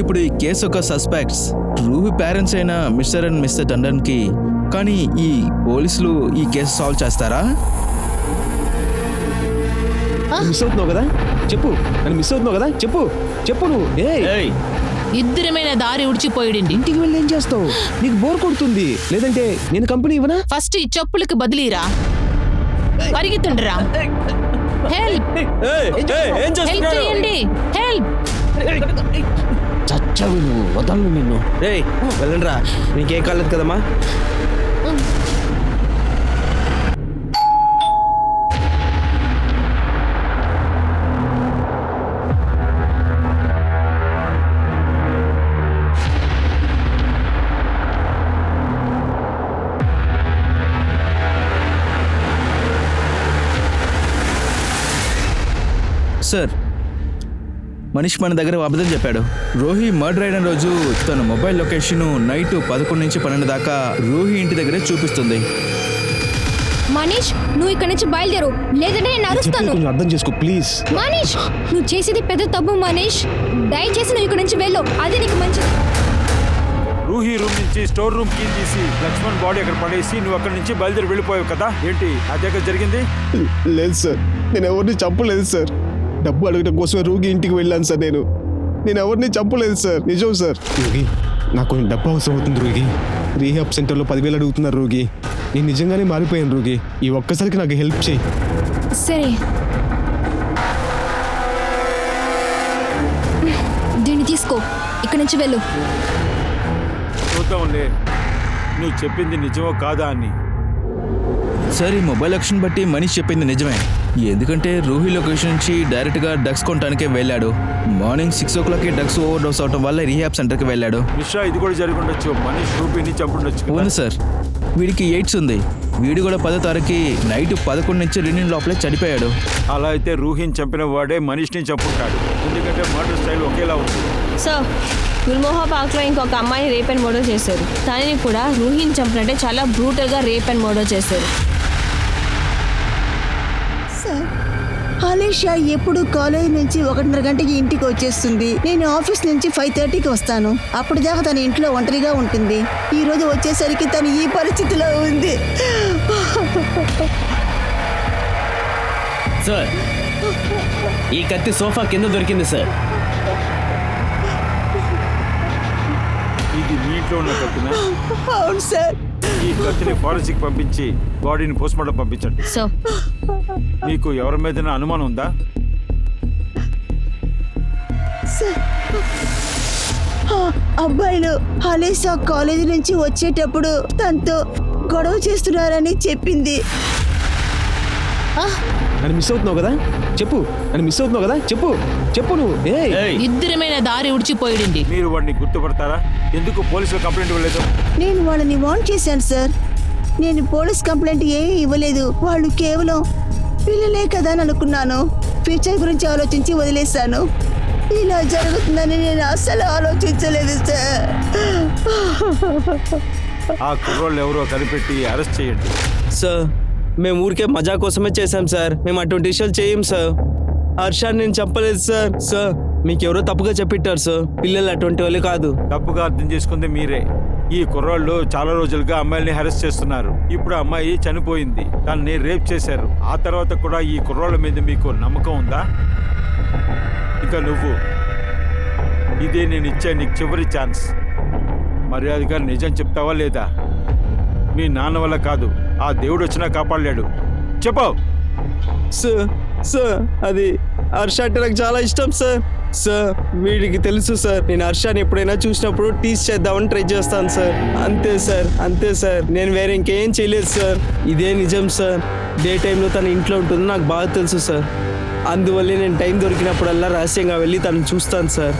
ఇప్పుడు ఈ కేసు ఒక సస్పెక్ట్స్ రూహి పేరెంట్స్ అయిన మిస్టర్ అండ్ మిస్టర్ టండన్ కి. కానీ ఈ పోలీసులు ఈ కేసు సాల్వ్ చేస్తారా? మిస్ అవుతున్నావు కదా చెప్పు. నన్ను మిస్ అవుతున్నావు కదా చెప్పు. చెప్పు నువ్వు. ఇద్దరమైన దారి ఉడిచిపోయింది. ఇంటికి వెళ్ళి ఏం చేస్తావు? నీకు బోర్ కొడుతుంది. లేదంటే నేను కంపెనీ ఇవ్వనా? ఫస్ట్ ఈ చెప్పులకి బదిలీరా, పరిగెత్తుండరా. హెల్ప్ హెల్ప్ చేయండి, హెల్ప్. చచ్చావు నువ్వు, వదలను నిన్ను. రేయ్, వెళ్ళండి రా. నీకేం కాలేదు కదమ్మా? సార్, మనీష్ మన దగ్గర అబద్ధం చెప్పాడు. రోహి మర్డర్ అయిన రోజు తన మొబైల్ లొకేషన్ నైట్ 11 నుంచి 12 దాకా రోహి ఇంటి దగ్గరే చూపిస్తుంది. మనీష్, నువ్వు ఇక్కడ నుంచి బయలుదేరు, లేదంటే నేను అరుస్తాను. కొంచెం అర్థం చేసుకో ప్లీజ్. మనీష్, నువ్వు చేసేది పెద్ద తప్పు మనీష్. దయచేసి నువ్వు ఇక్కడ నుంచి వెళ్ళు, అది నీకు మంచిది. రూహి రూమ్ నుంచి స్టోర్ రూమ్ కీ తీసి లక్ష్మణ్ బాడీ అక్కడ పడేసి నువ్వు అక్కడి నుంచి బయలుదేరి వెళ్ళిపోయావు కదా? ఏంటి అదే జరిగింది? లేదు సార్, నేను ఎవరిని చంపలేదు సార్. డబ్బు అడగడం కోసమే రూగి ఇంటికి వెళ్ళాను సార్. నేను ఎవరిని చంపలేదు సార్. నిజం సార్. రోగి, నాకు కొంచెం డబ్బు అవసరం అవుతుంది రోగి. రీహాబ్ సెంటర్లో 10,000 అడుగుతున్నారు రోగి. నేను నిజంగానే మారిపోయాను రోగి. ఈ ఒక్కసారికి నాకు హెల్ప్ చేయి. సరే, దీన్ని తీసుకో, ఇక్కడి నుంచి వెళ్ళు. చూద్దాంలే నువ్వు చెప్పింది నిజమో కాదా అని. సార్, ఈ మొబైల్ యాక్షన్ బట్టి మనీష్ చెప్పింది నిజమే. ఎందుకంటే రూహి లొకేషన్ నుంచి డైరెక్ట్గా డ్రగ్స్ కొనడానికే వెళ్ళాడు. Morning 6 o'clock drugs over dose అవటం వల్ల రీహాబ్ సెంటర్కి వెళ్ళాడు. మిశ్రా ఇది కూడా జరిగి ఉండొచ్చు. మనీష్ రూపీని చంపుండొచ్చు కదా. ఉంది సార్, వీడికి ఎయిడ్స్ ఉంది. వీడు కూడా 10వ తారీఖు నైట్ 11 నుంచి 2 లోపలే చనిపోయాడు. అలా అయితే రూహిని చంపిన వాడే మనీష్ని చంపుంటాడు. ఎందుకంటే మర్డర్ స్టైల్ ఒకేలా ఉంది. సార్ గుల్మోహా పార్క్లో ఇంకొక అమ్మాయిని రేప్ అండ్ మర్డర్ చేశారు. తనని కూడా రూహిని చంపినట్టే చాలా బ్రూటల్గా రేప్ అండ్ మర్డర్ చేశారు. సార్ అలీషా ఎప్పుడు కాలేజ్ నుంచి 1:30 గంటకి ఇంటికి వచ్చేస్తుంది. నేను ఆఫీస్ నుంచి 5:30కి వస్తాను. అప్పటిదాకా తన ఇంట్లో ఒంటరిగా ఉంటుంది. ఈ రోజు వచ్చేసరికి తను ఈ పరిస్థితిలో ఉంది. సార్ ఈ కత్తి సోఫా కింద దొరికింది సార్. ఇది మీ ఇంట్లో ఉన్న కత్తినా? అవును సార్. ఈ కత్తిని ఫారెన్సిక్ పంపించి బాడీని పోస్ట్మార్టం పంపించండి. సో మీకు ఎవరి మీదైనా అనుమానం ఉందా? సార్ అబ్బాయిలు అలీషా కాలేజీ నుంచి వచ్చేటప్పుడు తనతో గొడవ చేస్తున్నారని చెప్పింది. నన్ను మిస్ అవుతున్నావు కదా చెప్పు. నన్ను మిస్ అవుతున్నావు కదా చెప్పు. చెప్పు నువ్వు. ఇద్దరమైన దారి ఉడిచిపోయింది. మీరు వాడిని గుర్తుపడతారా? ఎందుకు పోలీసులు కంప్లైంట్ ఇవ్వలేదు? నేను వాళ్ళని వార్న్ చేశాను సార్. నేను పోలీస్ కంప్లైంట్ ఏమీ ఇవ్వలేదు. వాళ్ళు కేవలం పిల్లలే కదా అని అనుకున్నాను. ఫ్యూచర్ గురించి ఆలోచించి వదిలేశాను. ఇలా జరుగుతుందని నేను అస్సలు ఆలోచించలేదు సార్. ఆ కుర్రోళ్ళు ఎవరో కనిపెట్టి అరెస్ట్ చేయండి. సార్ మేము ఊరికే మజా కోసమే చేశాం సార్. మేము అటువంటి విషయాలు చేయం సార్. హర్షాన్ని నేను చెప్పలేదు సార్. సార్ మీకు ఎవరో తప్పుగా చెప్పిట్టారు సార్. పిల్లలు అటువంటి వాళ్ళు కాదు. తప్పుగా అర్థం చేసుకుంది మీరే. ఈ కుర్రోళ్ళు చాలా రోజులుగా అమ్మాయిల్ని హెరాస్ చేస్తున్నారు. ఇప్పుడు అమ్మాయి చనిపోయింది. తనని రేప్ చేశారు. ఆ తర్వాత కూడా ఈ కుర్రోళ్ళ మీద మీకు నమ్మకం ఉందా? ఇంకా నువ్వు, ఇదే నేను ఇచ్చే నీకు చివరి ఛాన్స్. మర్యాదగా నిజం చెప్తావా లేదా? మీ నాన్న వల్ల కాదు, ఆ దేవుడు వచ్చినా కాపాడలేడు. చెప్పు. సార్ సార్ అది హర్ష అంటే నాకు చాలా ఇష్టం సార్. సార్ వీడికి తెలుసు సార్, నేను హర్షాన్ని ఎప్పుడైనా చూసినప్పుడు టీస్ చేద్దామని ట్రై చేస్తాను సార్. అంతే సార్, అంతే సార్. నేను వేరే ఇంకేం చేయలేదు సార్. ఇదే నిజం సార్. డే టైంలో తన ఇంట్లో ఉంటుందో నాకు బాగా తెలుసు సార్. అందువల్లే నేను టైం దొరికినప్పుడల్లా రహస్యంగా వెళ్ళి తను చూస్తాను సార్.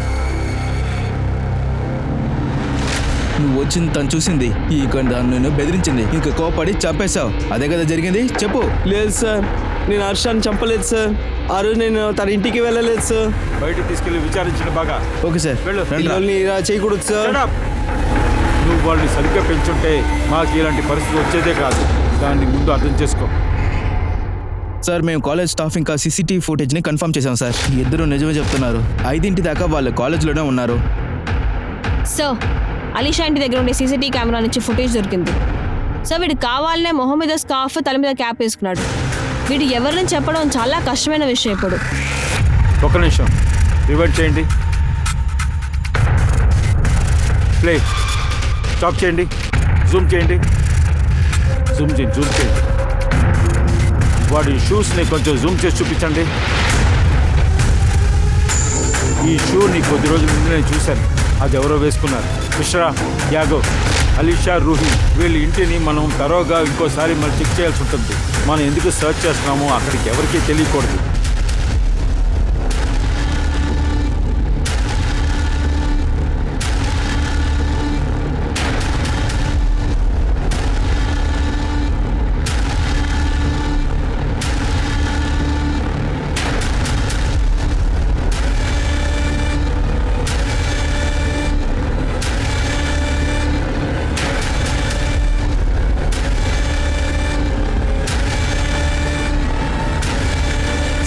నువ్వు వచ్చింది తను చూసింది. ఇక నిన్ను బెదిరించింది. ఇంకా కోపడి చంపేశావు. అదే కదా జరిగింది. చెప్పు. లేదు సార్, నేను హర్షాన్ని చంపలేదు సార్. ఆ రోజు నేను తన ఇంటికి వెళ్ళలేదు సార్. బయట తీసుకెళ్లి విచారించిన బాగా. Okay sir. వెళ్ళు. పిల్లల్ని ఇలా చేయకూడదు సార్. Shut up. నువ్వు వాళ్ళని సరిగ్గా పెంచుంటే మాకు ఇలాంటి పరిస్థితి వచ్చేదే కాదు. దాన్ని ముందు అర్థం చేసుకో. సార్ మేము కాలేజ్ స్టాఫ్ ఇంకా సీసీటీవీ ఫుటేజ్ని కన్ఫర్మ్ చేశాం సార్. ఇద్దరు నిజమే చెప్తున్నారు. 5 దాకా వాళ్ళు కాలేజ్లోనే ఉన్నారు. సో అలీషా ఇంటి దగ్గర ఉండే సీసీటీవీ కెమెరా నుంచి ఫుటేజ్ దొరికింది. సో వీడు కావాలనే మొహం మీద స్కార్ఫ్, తల మీద క్యాప్ వేసుకున్నాడు. వీడు ఎవరిని చెప్పడం చాలా కష్టమైన విషయం. ఇప్పుడు ఒక నిమిషం రివర్ట్ చేయండి. ప్లే స్టాప్ చేయండి. జూమ్ చేయండి. జూమ్ చేయండి. వాడి షూస్ని కొంచెం జూమ్ చేసి చూపించండి. ఈ షూని కొద్ది రోజుల ముందు నేను చూశాను. అది ఎవరో వేసుకున్నారు. మిశ్రా, యాగో, అలీషా, రూహి వీళ్ళ ఇంటిని మనం తరోగా ఇంకోసారి మనం చెక్ చేయాల్సి ఉంటుంది. మనం ఎందుకు సర్చ్ చేస్తున్నామో అక్కడికి ఎవరికీ తెలియకూడదు.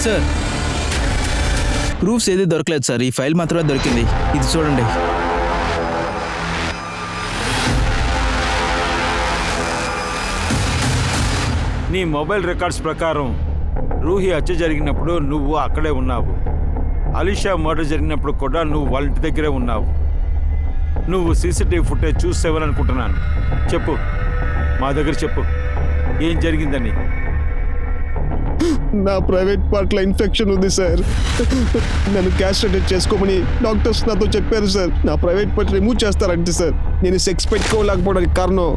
సార్ ప్రూఫ్స్ ఏది దొరకలేదు సార్. ఈ ఫైల్ మాత్రమే దొరికింది. ఇది చూడండి. నీ మొబైల్ రికార్డ్స్ ప్రకారం రూహి హత్య జరిగినప్పుడు నువ్వు అక్కడే ఉన్నావు. అలీషా మర్డర్ జరిగినప్పుడు కూడా నువ్వు వాళ్ళ ఇంటి దగ్గరే ఉన్నావు. నువ్వు సీసీటీవీ ఫుటేజ్ చూసేవని అనుకుంటున్నాను. చెప్పు, మా దగ్గర చెప్పు, ఏం జరిగిందని. నా ప్రైవేట్ పార్ట్లో ఇన్ఫెక్షన్ ఉంది సార్. నన్ను క్యాస్ట్రేటెడ్ చేసుకోమని డాక్టర్స్ నాతో చెప్పారు సార్. నా ప్రైవేట్ పార్ట్ రిమూవ్ చేస్తారంటే సార్. నేను సెక్స్ పెట్టుకోలేకపోవడానికి కారణం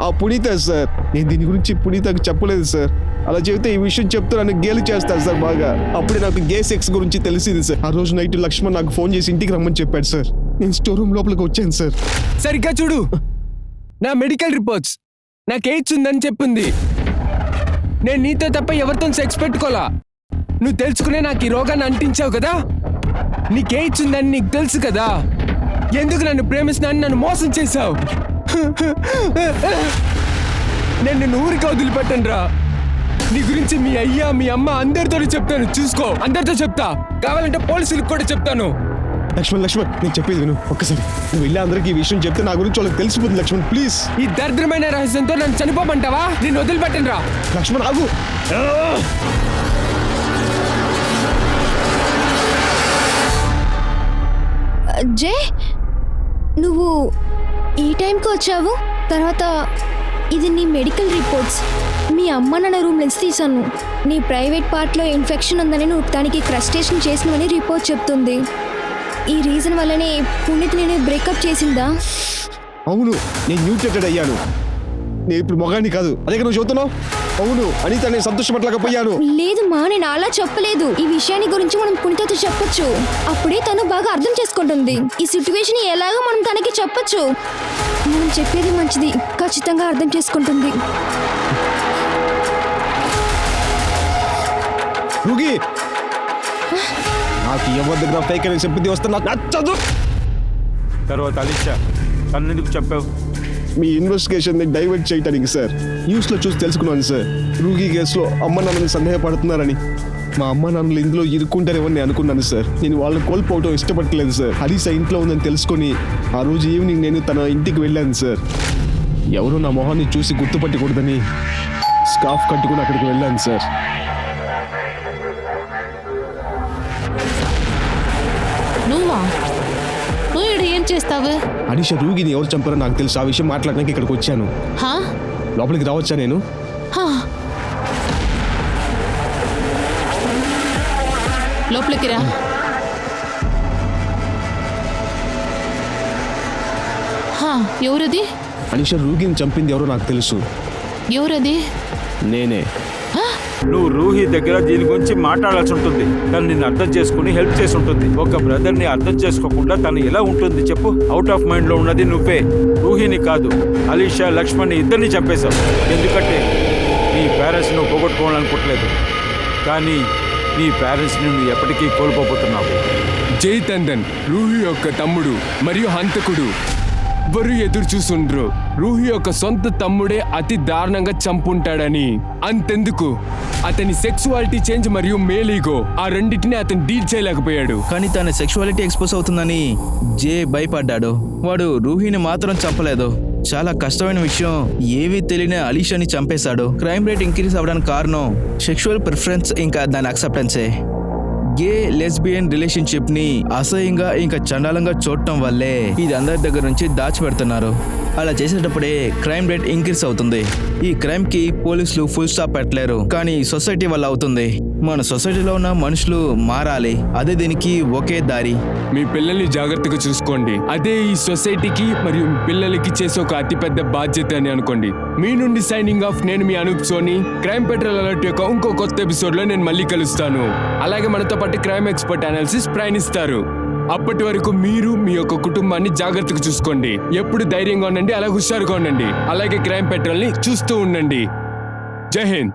ఆ పునీత సార్. నేను దీని గురించి పునీతకు చెప్పలేదు సార్. అలా చెబితే ఈ విషయం చెప్తే నన్ను గేలి చేస్తారు సార్ బాగా. అప్పుడే నాకు గే సెక్స్ గురించి తెలిసింది సార్. ఆ రోజు నైట్ లక్ష్మణ్ నాకు ఫోన్ చేసి ఇంటికి రమ్మని చెప్పాడు సార్. నేను స్టోర్ రూమ్ లోపలికి వచ్చాను సార్. సరిగ్గా చూడు, నా మెడికల్ రిపోర్ట్స్ నాకు ఎయిడ్స్ ఉందని చెప్పింది. నేను నీతో తప్ప ఎవరితో సెక్స్ పెట్టుకోలా. నువ్వు తెలుసుకునే నాకు ఈ రోగాన్ని అంటించావు కదా. నీకు ఎయిడ్స్ ఉందని నీకు తెలుసు కదా. ఎందుకు నన్ను ప్రేమిస్తున్నాను, నన్ను మోసం చేశావు. నేను నిన్ను ఊరికి వదిలిపెట్టను రా. నీ గురించి మీ అయ్యా మీ అమ్మ అందరితో చెప్తాను. చూసుకో, అందరితో చెప్తా. కావాలంటే పోలీసులకు కూడా చెప్తాను. లక్ష్మణ్ నేను చెప్పేది విను ఒక్కసారి. నువ్వు వెళ్ళి అందరికీ ఈ విషయం చెప్తే నా గురించి వాళ్ళకి తెలిసిపోతుంది లక్ష్మణ్, ప్లీజ్. ఈ దరిద్రమైన రహస్యంతో నన్ను చనిపోమంటావా? నేను వదిలిపెట్టను రా. లక్ష్మణ్ ఆగు. జే, నువ్వు ఈ టైంకి వచ్చావు. తర్వాత ఇది నీ మెడికల్ రిపోర్ట్స్. మీ అమ్మ నాన్న రూమ్ నుంచి తీసాను. నీ ప్రైవేట్ పార్ట్లో ఇన్ఫెక్షన్ ఉందని నువ్వు దానికి క్రస్టేషన్ చేసినవని రిపోర్ట్ చెప్తుంది. ఈ రీజన్ వల్లనే పునీత్ నేను బ్రేకప్ చేసిందా? అవును, నేను న్యూట్రేటెడ్ అయ్యాను. నేను ఇప్పుడు మొగాన్ని కాదు, అదే నువ్వు చెబుతున్నావు. అవును, అనిత నేను సంతోషపడలేకపోయాను. లేదు మా, నేను అలా చెప్పలేదు. ఈ విషయాన్ని గురించి మనం పునీతతో చెప్పొచ్చు. అప్పుడే తను బాగా అర్థం చేసుకుంటుంది. ఈ సిచ్యువేషన్ ఎలాగో మనం తనకి చెప్పొచ్చు. మనం చెప్పేది మంచిది, ఖచ్చితంగా అర్థం చేసుకుంటుంది. రుగి, నాకు ఎవరి దగ్గర ఫేక్ అని చెప్పింది వస్తే నాకు నచ్చదు. తర్వాత అలీషా తను ఎందుకు చెప్పావు? మీ ఇన్వెస్టిగేషన్ని డైవర్ట్ చేయటానికి సార్. న్యూస్లో చూసి తెలుసుకున్నాను సార్, రూగి కేసులో అమ్మ నాన్నని సందేహపడుతున్నారని. మా అమ్మ నాన్నలు ఇందులో ఇరుక్కుంటారేమో నేను అనుకున్నాను సార్. నేను వాళ్ళని కోల్పోవటం ఇష్టపడలేదు సార్. హరీసా ఇంట్లో ఉందని తెలుసుకొని ఆ రోజు ఈవినింగ్ నేను తన ఇంటికి వెళ్ళాను సార్. ఎవరో నా మొహాన్ని చూసి గుర్తుపట్టకూడదని స్కార్ఫ్ కట్టుకుని అక్కడికి వెళ్ళాను సార్. నువ్వు ఇక్కడ ఏం చేస్తావు? అనిషా రూగిని ఎవరు చంపారో నాకు తెలుసు. ఆ విషయం మాట్లాడడానికి ఇక్కడికి వచ్చాను. లోపలికి రావచ్చా నేను? లోపలికి రా. ఎవరది? అనిషా రూగిని చంపింది ఎవరో నాకు తెలుసు. ఎవరది? నేనే. నువ్వు రూహి దగ్గర దీని గురించి మాట్లాడాల్సి ఉంటుంది. తను నిన్ను అర్థం చేసుకుని హెల్ప్ చేసి ఉంటుంది. ఒక బ్రదర్ని అర్థం చేసుకోకుండా తను ఎలా ఉంటుంది చెప్పు? అవుట్ ఆఫ్ మైండ్లో ఉన్నది నువ్వే, రూహిని కాదు. అలీషా, లక్ష్మణ్ని ఇద్దరిని చంపేశావు. ఎందుకంటే నీ పేరెంట్స్ నువ్వు పోగొట్టుకోవాలనుకోవట్లేదు, కానీ నీ పేరెంట్స్ని నువ్వు ఎప్పటికీ కోల్పోతున్నావు. జై తందన్ రూహి యొక్క తమ్ముడు మరియు హంతకుడు ఎవ్వరూ ఎదురు చూసుండ్రు. రూహి యొక్క సొంత తమ్ముడే అతి దారుణంగా చంపుంటాడని. అంతెందుకు, అతని సెక్సువాలిటీ చేంజ్ మరియు మేలీగో ఆ రెండింటిని అతను డీల్ చేయలేకపోయాడు. కానీ తన సెక్షువాలిటీ ఎక్స్పోజ్ అవుతుందని జే భయపడ్డాడు. వాడు రూహిని మాత్రం చంపలేదు. చాలా కష్టమైన విషయం, ఏవీ తెలియని అలీషాని చంపేశాడు. క్రైమ్ రేట్ ఇంక్రీజ్ అవ్వడానికి కారణం సెక్షువల్ ప్రిఫరెన్స్ ఇంకా దాని అక్సెప్టెన్సే. గే లెస్బియన్ రిలేషన్షిప్ ని అసహ్యంగా ఇంకా చండాలంగా చూడటం వల్లే ఇది అందరి దగ్గర నుంచి దాచిపెడుతున్నారు. అలా చేసేటప్పుడే క్రైమ్ రేట్ ఇంక్రీజ్ అవుతుంది. ఈ క్రైమ్ కి పోలీసులు ఫుల్ స్టాప్ పెట్టలేరు, కానీ సొసైటీ వల్ల అవుతుంది. మన సొసైటీలో ఉన్న మనుషులు మారాలి, అదే దీనికి ఒకే దారి. మీ పిల్లల్ని జాగ్రత్తగా చూసుకోండి. అదే ఈ సొసైటీకి మరియు మీ పిల్లలకి చేసే ఒక అతిపెద్ద బాధ్యత అని అనుకోండి. మీ నుండి సైనింగ్ ఆఫ్, నేను మీ Anoop Soni. Crime patrol alert యొక్క ఇంకో కొత్త ఎపిసోడ్ లో నేను మళ్ళీ కలుస్తాను. అలాగే మనతో పాటు క్రైమ్ ఎక్స్పర్ట్ అనాలిసిస్ ప్రయాణిస్తారు. అప్పటి వరకు మీరు మీ యొక్క కుటుంబాన్ని జాగ్రత్తగా చూసుకోండి. ఎప్పుడు ధైర్యంగా ఉండండి, అలాగే హుషారుగా ఉండండి. అలాగే క్రైమ్ పెట్రోల్ ని చూస్తూ ఉండండి. జై హింద్.